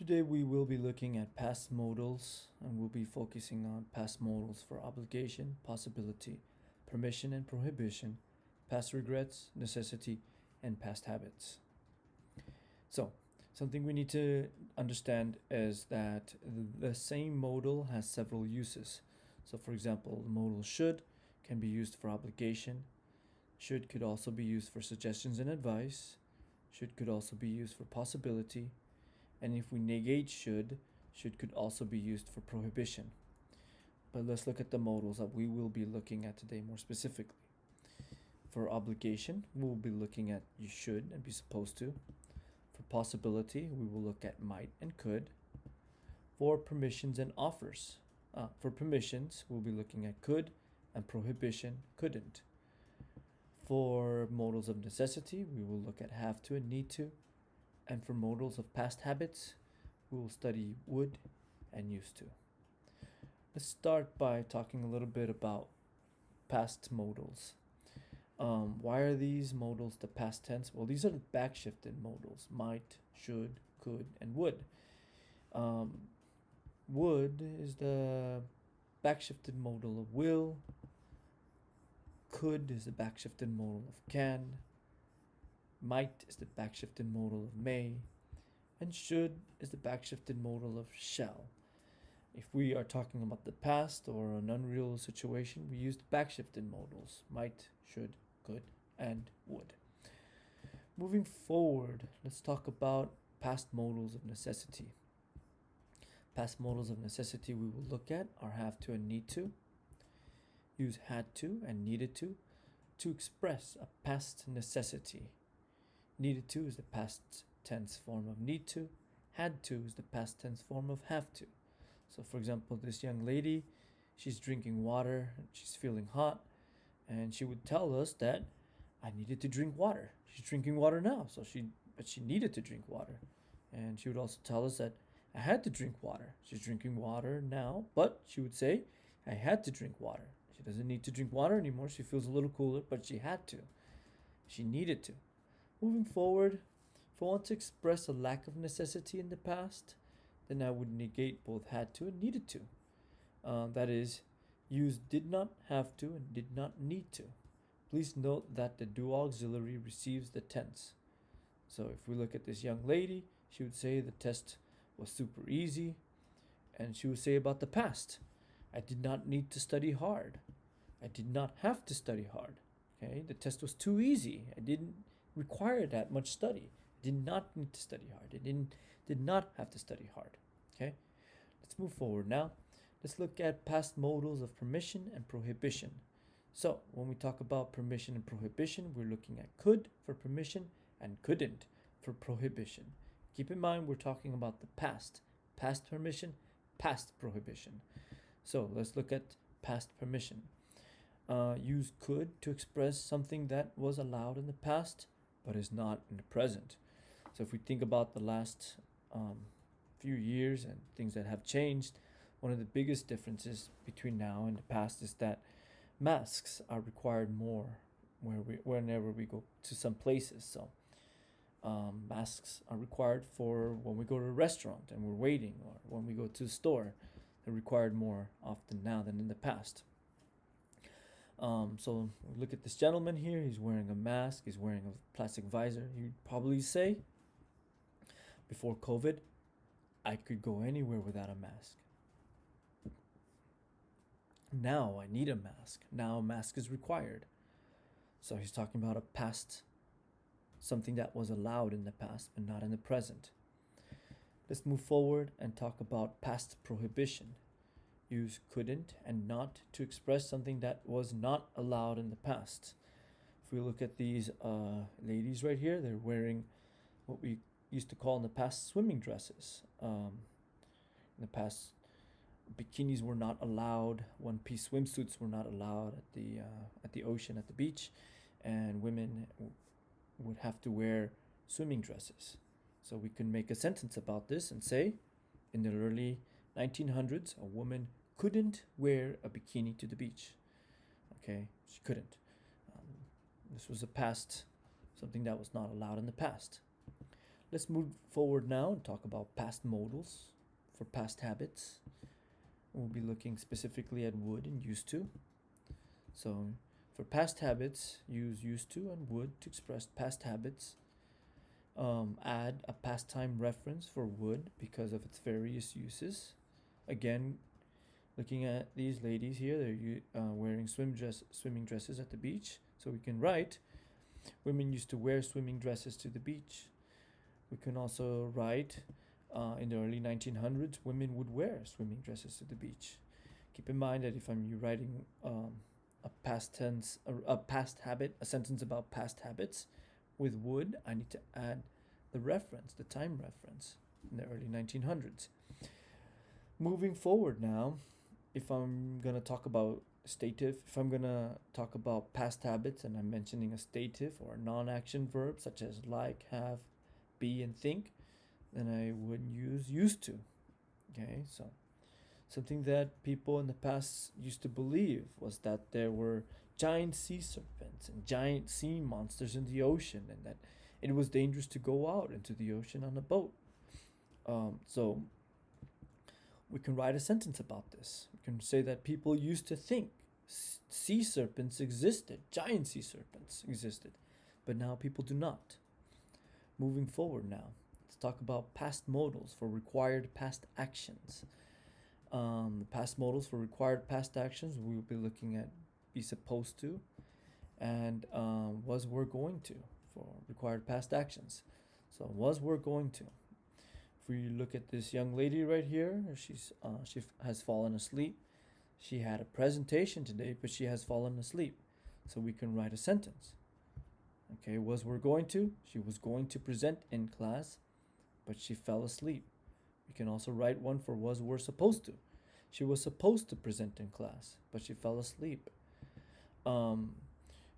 Today we will be looking at past modals and we'll be focusing on past modals for obligation, possibility, permission and prohibition, past regrets, necessity, and past habits. So, something we need to understand is that the same modal has several uses. So, for example, the modal should can be used for obligation, should could also be used for suggestions and advice, should could also be used for possibility, and if we negate should could also be used for prohibition. But let's look at the modals that we will be looking at today more specifically. For obligation, we will be looking at you should and be supposed to. For possibility, we will look at might and could. For permissions and offers, for permissions, we'll be looking at could, and prohibition, couldn't. For modals of necessity, we will look at have to and need to. And for modals of past habits, we will study would and used to. Let's start by talking a little bit about past modals. Why are these modals the past tense? Well, these are the backshifted modals: might, should, could, and would. Would is the backshifted modal of will. Could is the backshifted modal of can. Might is the backshifted modal of may. And should is the backshifted modal of shall. If we are talking about the past or an unreal situation, we use the backshifted modals: might, should, could, and would. Moving forward, let's talk about past modals of necessity. Past modals of necessity we will look at are have to and need to. Use had to and needed to express a past necessity. Needed to is the past tense form of need to. Had to is the past tense form of have to. So for example, this young lady, she's drinking water, she's feeling hot, and she would tell us that I needed to drink water. She's drinking water now, but she needed to drink water. And she would also tell us that I had to drink water. She's drinking water now, but she would say I had to drink water. She doesn't need to drink water anymore. She feels a little cooler, but she had to. She needed to. Moving forward, if I want to express a lack of necessity in the past, then I would negate both had to and needed to. That is, use did not have to and did not need to. Please note that the do auxiliary receives the tense. So if we look at this young lady, she would say the test was super easy, and she would say about the past, I did not need to study hard. I did not have to study hard. Okay, the test was too easy. I didn't require that much study. I did not need to study hard. I did not have to study hard. Okay, let's move forward now. Let's look at past modals of permission and prohibition. So when we talk about permission and prohibition, we're looking at could for permission and couldn't for prohibition. Keep in mind we're talking about the past permission, past prohibition. So let's look at past permission. Use could to express something that was allowed in the past but is not in the present. So if we think about the last few years and things that have changed, one of the biggest differences between now and the past is that masks are required more whenever we go to some places. So masks are required for when we go to a restaurant and we're waiting, or when we go to the store. They're required more often now than in the past. So look at this gentleman here. He's wearing a mask. He's wearing a plastic visor. You'd probably say, before COVID, I could go anywhere without a mask. Now I need a mask. Now a mask is required. So he's talking about a past, something that was allowed in the past but not in the present. Let's move forward and talk about past prohibition. Use couldn't and not to express something that was not allowed in the past. If we look at these ladies right here, they're wearing what we used to call in the past swimming dresses. In the past, bikinis were not allowed. One-piece swimsuits were not allowed at the ocean, at the beach, and women would have to wear swimming dresses. So we can make a sentence about this and say, in the early 1900s, a woman couldn't wear a bikini to the beach. Okay, she couldn't. This was a past, something that was not allowed in the past. Let's move forward now and talk about past modals for past habits. We'll be looking specifically at would and used to. So, for past habits, use used to and would to express past habits. Add a past time reference for would because of its various uses. Again, looking at these ladies here, they're wearing swimming dresses at the beach. So we can write, women used to wear swimming dresses to the beach. We can also write, in the early 1900s, women would wear swimming dresses to the beach. Keep in mind that if I'm writing a past tense, a past habit, a sentence about past habits with would, I need to add the reference, the time reference in the early 1900s. Moving forward now, if I'm going to talk about stative, if I'm going to talk about past habits and I'm mentioning a stative or a non-action verb such as like, have, be, and think, then I would use used to. Okay, so something that people in the past used to believe was that there were giant sea serpents and giant sea monsters in the ocean, and that it was dangerous to go out into the ocean on a boat. So we can write a sentence about this. We can say that people used to think sea serpents existed, giant sea serpents existed, but now people do not. Moving forward now, let's talk about past modals for required past actions. The past modals for required past actions, we will be looking at be supposed to and was were going to for required past actions. So was were going to. If we look at this young lady right here, she has fallen asleep. She had a presentation today, but she has fallen asleep. So we can write a sentence. Okay, was were going to. She was going to present in class, but she fell asleep. We can also write one for was were supposed to. She was supposed to present in class, but she fell asleep.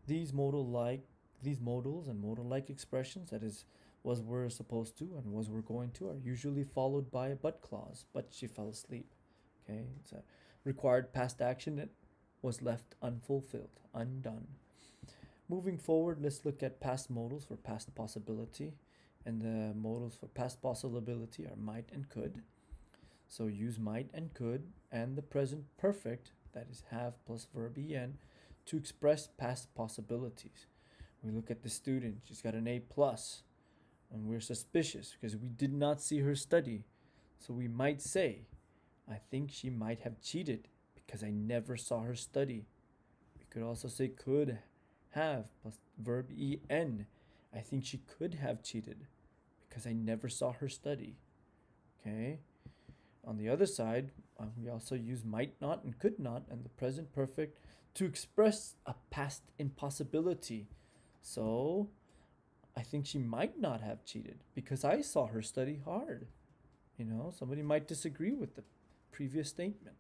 These modals and modal-like expressions, that is, was were supposed to and was were going to, are usually followed by a but clause. But she fell asleep. Okay, it's a required past action that was left unfulfilled, undone. Moving forward, let's look at past modals for past possibility. And the modals for past possibility are might and could. So use might and could and the present perfect, that is have plus verb en, to express past possibilities. We look at the student, she's got an A plus, and we're suspicious because we did not see her study. So we might say, I think she might have cheated because I never saw her study. We could also say could have plus verb en. I think she could have cheated because I never saw her study. Okay. On the other side, we also use might not and could not and the present perfect to express a past impossibility. So I think she might not have cheated because I saw her study hard. Somebody might disagree with the previous statement.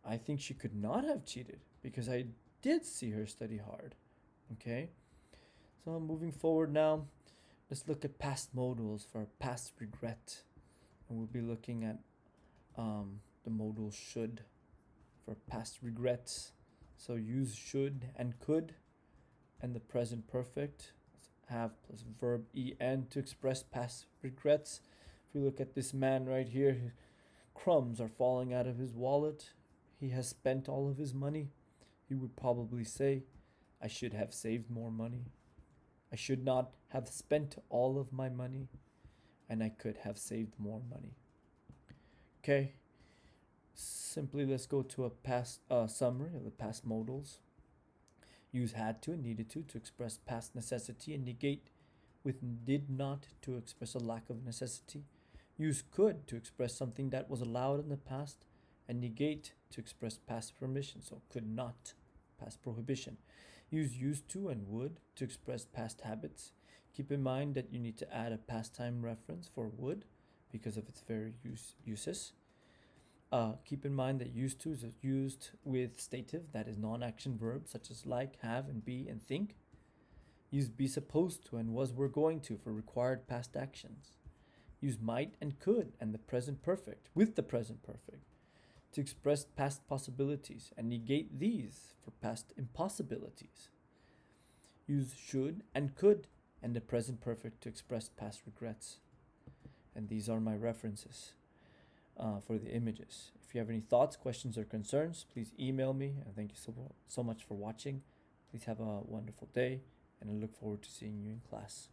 I think she could not have cheated because I did see her study hard. Okay, so moving forward now, let's look at past modals for past regret. And we'll be looking at the modal should for past regrets. So use should and could and the present perfect. Have plus verb en to express past regrets. If we look at this man right here, crumbs are falling out of his wallet. He has spent all of his money. He would probably say, I should have saved more money. I should not have spent all of my money, and I could have saved more money. Okay, simply let's go to a past summary of the past modals. Use had to and needed to express past necessity and negate with did not to express a lack of necessity. Use could to express something that was allowed in the past and negate to express past permission, so could not, past prohibition. Use used to and would to express past habits. Keep in mind that you need to add a past time reference for would because of its various uses. Keep in mind that used to is used with stative, that is non-action verbs such as like, have, and be, and think. Use be supposed to and was were going to for required past actions. Use might and could and the present perfect with the present perfect to express past possibilities and negate these for past impossibilities. Use should and could and the present perfect to express past regrets. and these are my references for the images. If you have any thoughts, questions, or concerns, please email me. And thank you so much for watching. Please have a wonderful day, and I look forward to seeing you in class.